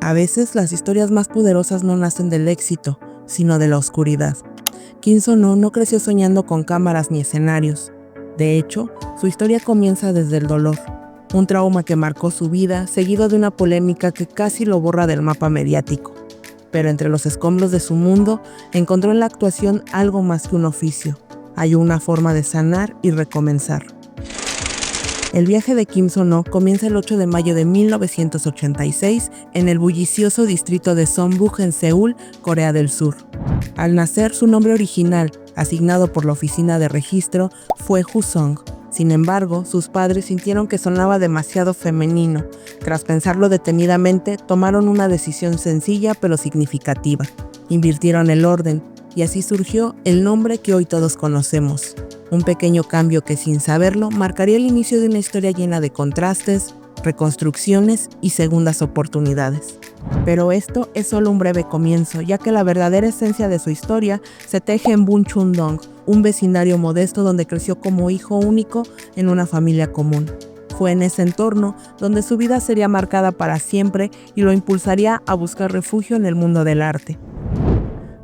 A veces las historias más poderosas no nacen del éxito, sino de la oscuridad. Kim So-no no creció soñando con cámaras ni escenarios. De hecho, su historia comienza desde el dolor. Un trauma que marcó su vida, seguido de una polémica que casi lo borra del mapa mediático. Pero entre los escombros de su mundo, encontró en la actuación algo más que un oficio. Halló una forma de sanar y recomenzar. El viaje de Kim So-no comienza el 8 de mayo de 1986 en el bullicioso distrito de Songbuk en Seúl, Corea del Sur. Al nacer, su nombre original, asignado por la oficina de registro, fue Ju-song. Sin embargo, sus padres sintieron que sonaba demasiado femenino. Tras pensarlo detenidamente, tomaron una decisión sencilla pero significativa. Invirtieron el orden, y así surgió el nombre que hoy todos conocemos. Un pequeño cambio que, sin saberlo, marcaría el inicio de una historia llena de contrastes, reconstrucciones y segundas oportunidades. Pero esto es solo un breve comienzo, ya que la verdadera esencia de su historia se teje en Bunchundong, un vecindario modesto donde creció como hijo único en una familia común. Fue en ese entorno donde su vida sería marcada para siempre y lo impulsaría a buscar refugio en el mundo del arte.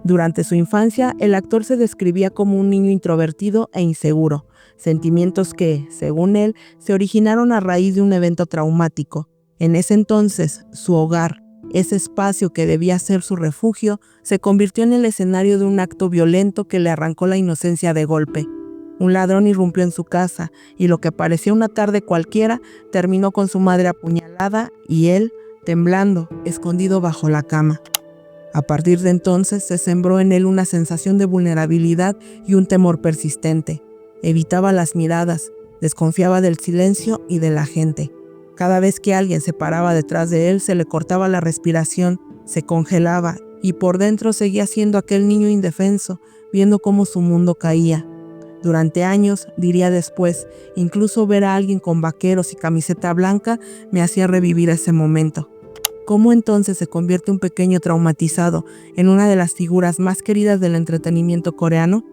Durante su infancia, el actor se describía como un niño introvertido e inseguro, sentimientos que, según él, se originaron a raíz de un evento traumático. En ese entonces, su hogar, ese espacio que debía ser su refugio, se convirtió en el escenario de un acto violento que le arrancó la inocencia de golpe. Un ladrón irrumpió en su casa y lo que parecía una tarde cualquiera terminó con su madre apuñalada y él, temblando, escondido bajo la cama. A partir de entonces se sembró en él una sensación de vulnerabilidad y un temor persistente. Evitaba las miradas, desconfiaba del silencio y de la gente. Cada vez que alguien se paraba detrás de él se le cortaba la respiración, se congelaba y por dentro seguía siendo aquel niño indefenso, viendo cómo su mundo caía. Durante años, diría después, incluso ver a alguien con vaqueros y camiseta blanca me hacía revivir ese momento. ¿Cómo entonces se convierte un pequeño traumatizado en una de las figuras más queridas del entretenimiento coreano?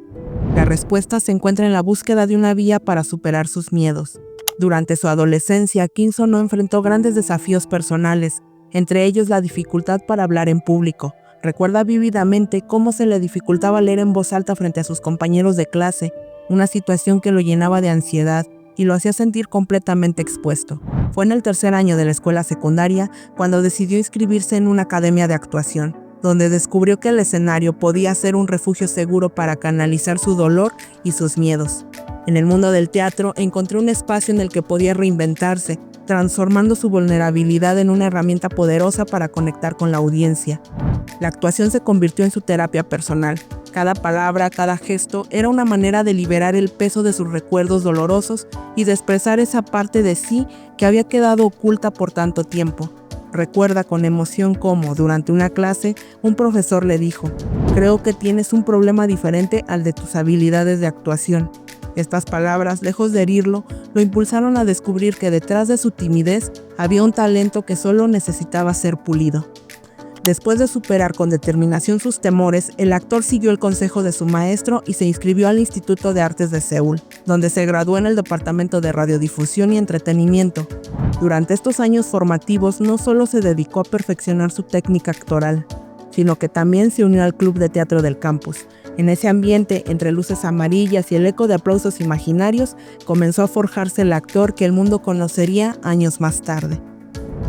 La respuesta se encuentra en la búsqueda de una vía para superar sus miedos. Durante su adolescencia, Kim So-no enfrentó grandes desafíos personales, entre ellos la dificultad para hablar en público. Recuerda vívidamente cómo se le dificultaba leer en voz alta frente a sus compañeros de clase, una situación que lo llenaba de ansiedad y lo hacía sentir completamente expuesto. Fue en el tercer año de la escuela secundaria cuando decidió inscribirse en una academia de actuación, donde descubrió que el escenario podía ser un refugio seguro para canalizar su dolor y sus miedos. En el mundo del teatro encontró un espacio en el que podía reinventarse, transformando su vulnerabilidad en una herramienta poderosa para conectar con la audiencia. La actuación se convirtió en su terapia personal. Cada palabra, cada gesto era una manera de liberar el peso de sus recuerdos dolorosos y de expresar esa parte de sí que había quedado oculta por tanto tiempo. Recuerda con emoción cómo, durante una clase, un profesor le dijo: "Creo que tienes un problema diferente al de tus habilidades de actuación". Estas palabras, lejos de herirlo, lo impulsaron a descubrir que detrás de su timidez había un talento que solo necesitaba ser pulido. Después de superar con determinación sus temores, el actor siguió el consejo de su maestro y se inscribió al Instituto de Artes de Seúl, donde se graduó en el Departamento de Radiodifusión y Entretenimiento. Durante estos años formativos no solo se dedicó a perfeccionar su técnica actoral, sino que también se unió al club de teatro del campus. En ese ambiente, entre luces amarillas y el eco de aplausos imaginarios, comenzó a forjarse el actor que el mundo conocería años más tarde.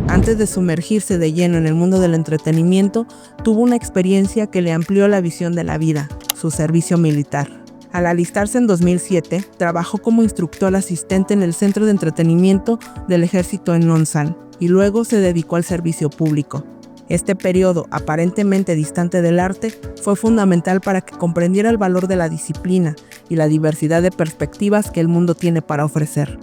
Antes de sumergirse de lleno en el mundo del entretenimiento, tuvo una experiencia que le amplió la visión de la vida: su servicio militar. Al alistarse en 2007, trabajó como instructor asistente en el Centro de Entretenimiento del Ejército en Nonsan y luego se dedicó al servicio público. Este periodo, aparentemente distante del arte, fue fundamental para que comprendiera el valor de la disciplina y la diversidad de perspectivas que el mundo tiene para ofrecer.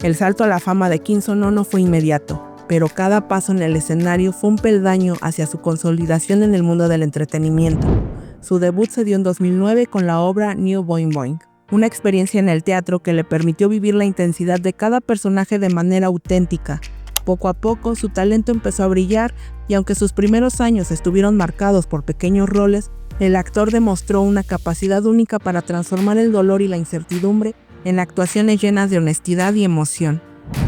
El salto a la fama de Kim So-no no fue inmediato, pero cada paso en el escenario fue un peldaño hacia su consolidación en el mundo del entretenimiento. Su debut se dio en 2009 con la obra New Boing Boing, una experiencia en el teatro que le permitió vivir la intensidad de cada personaje de manera auténtica. Poco a poco, su talento empezó a brillar y aunque sus primeros años estuvieron marcados por pequeños roles, el actor demostró una capacidad única para transformar el dolor y la incertidumbre en actuaciones llenas de honestidad y emoción.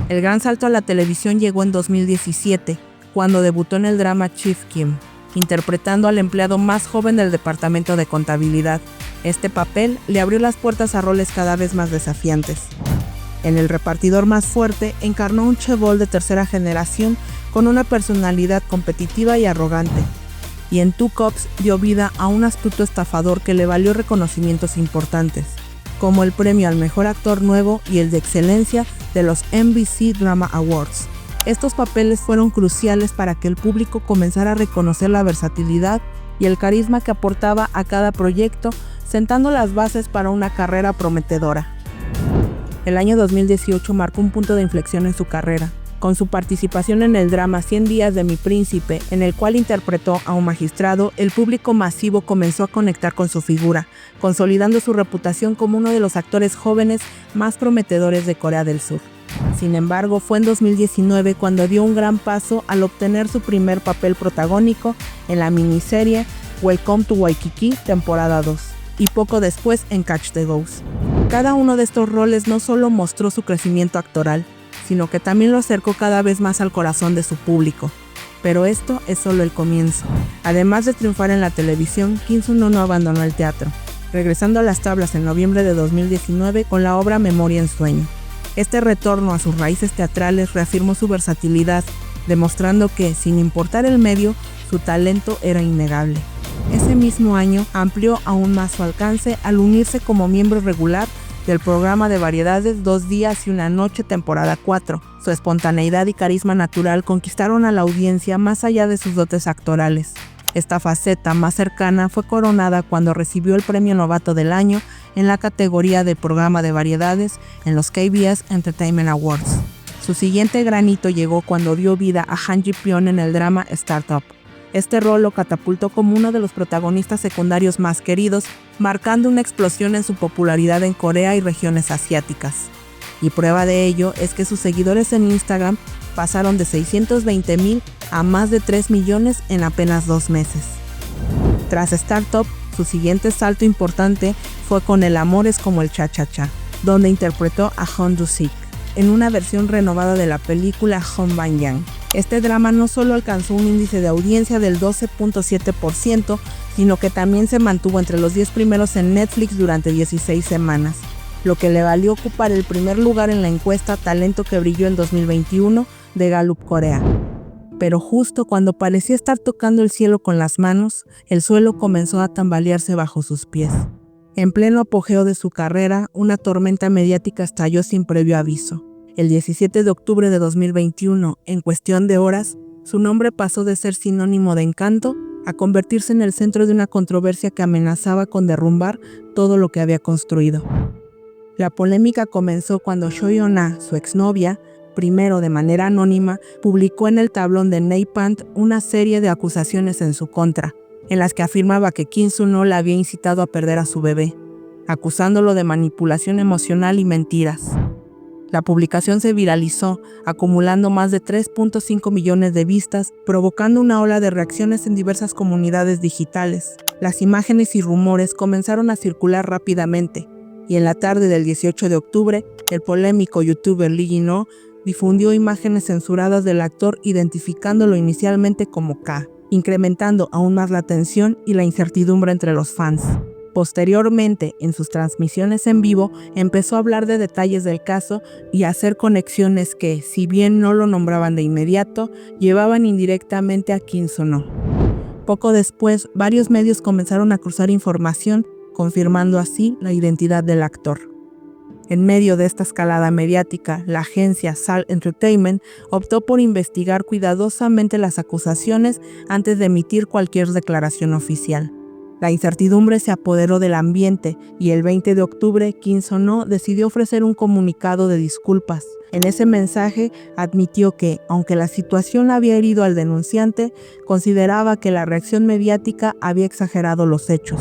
El gran salto a la televisión llegó en 2017, cuando debutó en el drama Chief Kim, interpretando al empleado más joven del departamento de contabilidad. Este papel le abrió las puertas a roles cada vez más desafiantes. En El repartidor más fuerte, encarnó un chaebol de tercera generación con una personalidad competitiva y arrogante. Y en Two Cops dio vida a un astuto estafador que le valió reconocimientos importantes, como el premio al mejor actor nuevo y el de excelencia de los NBC Drama Awards. Estos papeles fueron cruciales para que el público comenzara a reconocer la versatilidad y el carisma que aportaba a cada proyecto, sentando las bases para una carrera prometedora. El año 2018 marcó un punto de inflexión en su carrera, con su participación en el drama 100 días de mi príncipe, en el cual interpretó a un magistrado. El público masivo comenzó a conectar con su figura, consolidando su reputación como uno de los actores jóvenes más prometedores de Corea del Sur. Sin embargo, fue en 2019 cuando dio un gran paso al obtener su primer papel protagónico en la miniserie Welcome to Waikiki, temporada 2, y poco después en Catch the Ghost. Cada uno de estos roles no solo mostró su crecimiento actoral, sino que también lo acercó cada vez más al corazón de su público. Pero esto es solo el comienzo. Además de triunfar en la televisión, Kim Sun-ho no abandonó el teatro, regresando a las tablas en noviembre de 2019 con la obra Memoria en Sueño. Este retorno a sus raíces teatrales reafirmó su versatilidad, demostrando que, sin importar el medio, su talento era innegable. Ese mismo año amplió aún más su alcance al unirse como miembro regular del programa de variedades 2 días y una noche, temporada 4. Su espontaneidad y carisma natural conquistaron a la audiencia más allá de sus dotes actorales. Esta faceta más cercana fue coronada cuando recibió el premio Novato del Año en la categoría de programa de variedades en los KBS Entertainment Awards. Su siguiente granito llegó cuando dio vida a Han Ji-pyeon en el drama Startup. Este rol lo catapultó como uno de los protagonistas secundarios más queridos, marcando una explosión en su popularidad en Corea y regiones asiáticas. Y prueba de ello es que sus seguidores en Instagram pasaron de 620,000 a más de 3 millones en apenas 2 meses. Tras Startup, su siguiente salto importante fue con El amor es como el cha-cha-cha, donde interpretó a Hong Du-sik en una versión renovada de la película Hong Bang-yang. Este drama no solo alcanzó un índice de audiencia del 12.7%, sino que también se mantuvo entre los 10 primeros en Netflix durante 16 semanas, lo que le valió ocupar el primer lugar en la encuesta Talento que brilló en 2021 de Gallup Corea. Pero justo cuando parecía estar tocando el cielo con las manos, el suelo comenzó a tambalearse bajo sus pies. En pleno apogeo de su carrera, una tormenta mediática estalló sin previo aviso. El 17 de octubre de 2021, en cuestión de horas, su nombre pasó de ser sinónimo de encanto a convertirse en el centro de una controversia que amenazaba con derrumbar todo lo que había construido. La polémica comenzó cuando Choi Yeon-ah, su exnovia, primero de manera anónima, publicó en el tablón de Napant una serie de acusaciones en su contra, en las que afirmaba que Kim Sun-ho la había incitado a perder a su bebé, acusándolo de manipulación emocional y mentiras. La publicación se viralizó, acumulando más de 3.5 millones de vistas, provocando una ola de reacciones en diversas comunidades digitales. Las imágenes y rumores comenzaron a circular rápidamente, y en la tarde del 18 de octubre, el polémico youtuber Lee Jin-ho difundió imágenes censuradas del actor identificándolo inicialmente como K, incrementando aún más la tensión y la incertidumbre entre los fans. Posteriormente, en sus transmisiones en vivo, empezó a hablar de detalles del caso y a hacer conexiones que, si bien no lo nombraban de inmediato, llevaban indirectamente a Kim Sun-ho. Poco después, varios medios comenzaron a cruzar información, confirmando así la identidad del actor. En medio de esta escalada mediática, la agencia SAL Entertainment optó por investigar cuidadosamente las acusaciones antes de emitir cualquier declaración oficial. La incertidumbre se apoderó del ambiente y el 20 de octubre Kim Sun-ho decidió ofrecer un comunicado de disculpas. En ese mensaje admitió que, aunque la situación había herido al denunciante, consideraba que la reacción mediática había exagerado los hechos.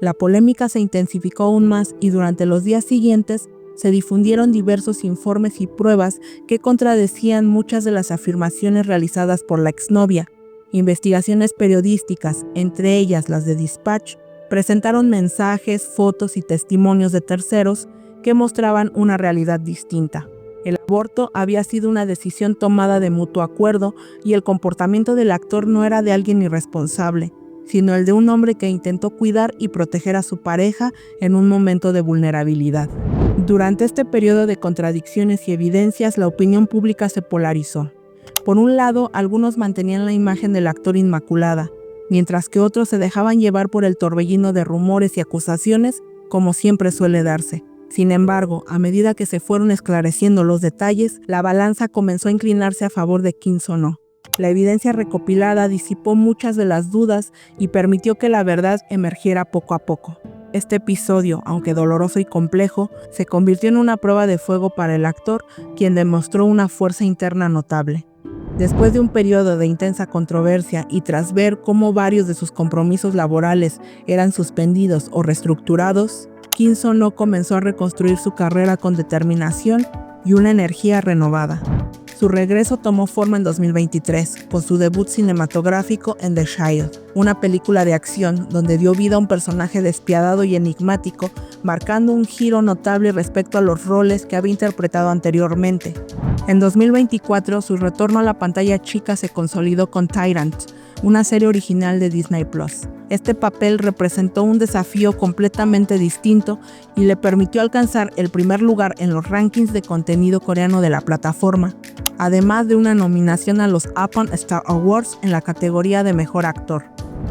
La polémica se intensificó aún más y durante los días siguientes se difundieron diversos informes y pruebas que contradecían muchas de las afirmaciones realizadas por la exnovia. Investigaciones periodísticas, entre ellas las de Dispatch, presentaron mensajes, fotos y testimonios de terceros que mostraban una realidad distinta. El aborto había sido una decisión tomada de mutuo acuerdo y el comportamiento del actor no era de alguien irresponsable, sino el de un hombre que intentó cuidar y proteger a su pareja en un momento de vulnerabilidad. Durante este periodo de contradicciones y evidencias, la opinión pública se polarizó. Por un lado, algunos mantenían la imagen del actor inmaculada, mientras que otros se dejaban llevar por el torbellino de rumores y acusaciones, como siempre suele darse. Sin embargo, a medida que se fueron esclareciendo los detalles, la balanza comenzó a inclinarse a favor de Kim Son-ho. La evidencia recopilada disipó muchas de las dudas y permitió que la verdad emergiera poco a poco. Este episodio, aunque doloroso y complejo, se convirtió en una prueba de fuego para el actor, quien demostró una fuerza interna notable. Después de un periodo de intensa controversia y tras ver cómo varios de sus compromisos laborales eran suspendidos o reestructurados, Kim Son-ho comenzó a reconstruir su carrera con determinación y una energía renovada. Su regreso tomó forma en 2023, con su debut cinematográfico en The Shield, una película de acción donde dio vida a un personaje despiadado y enigmático, marcando un giro notable respecto a los roles que había interpretado anteriormente. En 2024, su retorno a la pantalla chica se consolidó con Tyrant, una serie original de Disney+. Este papel representó un desafío completamente distinto y le permitió alcanzar el primer lugar en los rankings de contenido coreano de la plataforma, además de una nominación a los Upon Star Awards en la categoría de Mejor Actor.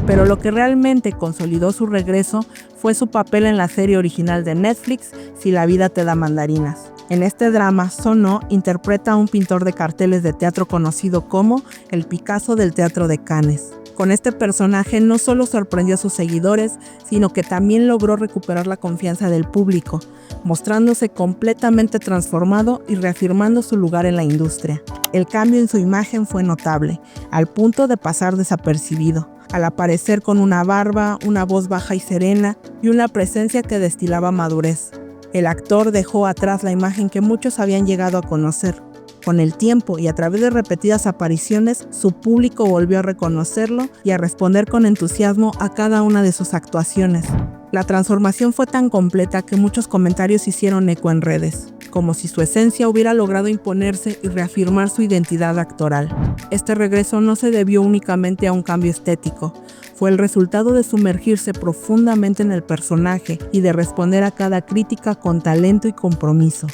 Pero lo que realmente consolidó su regreso fue su papel en la serie original de Netflix, Si la vida te da mandarinas. En este drama, Son-ho interpreta a un pintor de carteles de teatro conocido como el Picasso del Teatro de Cannes. Con este personaje no solo sorprendió a sus seguidores, sino que también logró recuperar la confianza del público, mostrándose completamente transformado y reafirmando su lugar en la industria. El cambio en su imagen fue notable, al punto de pasar desapercibido, al aparecer con una barba, una voz baja y serena y una presencia que destilaba madurez. El actor dejó atrás la imagen que muchos habían llegado a conocer. Con el tiempo y a través de repetidas apariciones, su público volvió a reconocerlo y a responder con entusiasmo a cada una de sus actuaciones. La transformación fue tan completa que muchos comentarios hicieron eco en redes, como si su esencia hubiera logrado imponerse y reafirmar su identidad actoral. Este regreso no se debió únicamente a un cambio estético, fue el resultado de sumergirse profundamente en el personaje y de responder a cada crítica con talento y compromiso.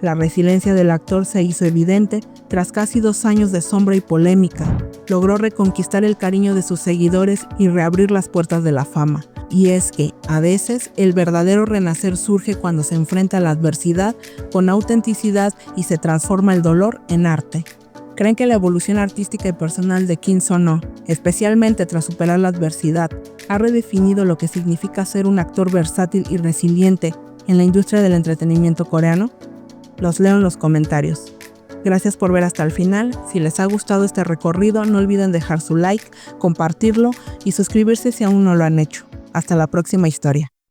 La resiliencia del actor se hizo evidente tras casi 2 años de sombra y polémica. Logró reconquistar el cariño de sus seguidores y reabrir las puertas de la fama. Y es que, a veces, el verdadero renacer surge cuando se enfrenta a la adversidad con autenticidad y se transforma el dolor en arte. ¿Creen que la evolución artística y personal de Kim Son-ho, especialmente tras superar la adversidad, ha redefinido lo que significa ser un actor versátil y resiliente en la industria del entretenimiento coreano? Los leo en los comentarios. Gracias por ver hasta el final. Si les ha gustado este recorrido, no olviden dejar su like, compartirlo y suscribirse si aún no lo han hecho. Hasta la próxima historia.